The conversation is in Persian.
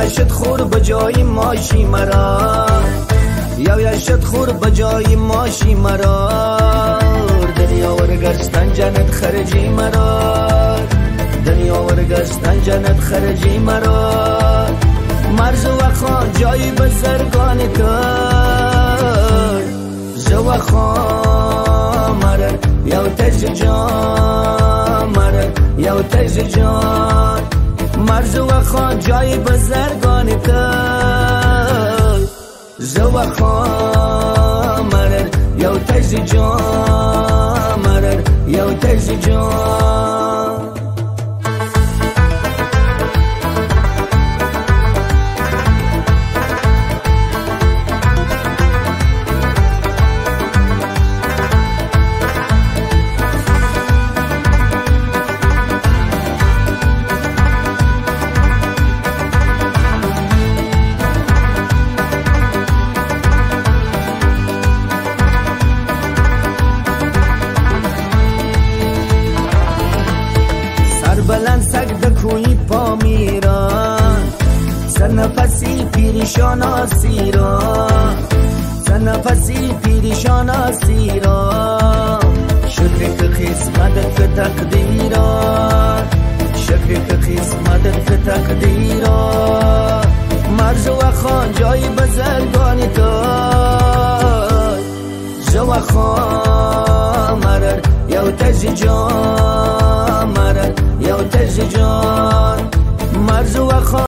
یشت خور بجای ماشی مرا یا یشت خور بجای ماشی مرا دنیا ورگستن جنت خرجی مرا دنیا ورگستن جنت خرجی مرا مرز و خان جایی بزرگان کر زو خان مرر یو تز جان مرر یو تز جان مرز و خان جایی بزرگان کر زو خان مرر یو تز جان مرر یو تز جان بلند سگ دکوی پا میران سنفسی پیریشان آسیران سنفسی پیریشان آسیران شکر که قسمتت که تقدیران شکر که قسمتت که تقدیران مرز و خان جای بزرگانی دار زو خان مرر یو تز جان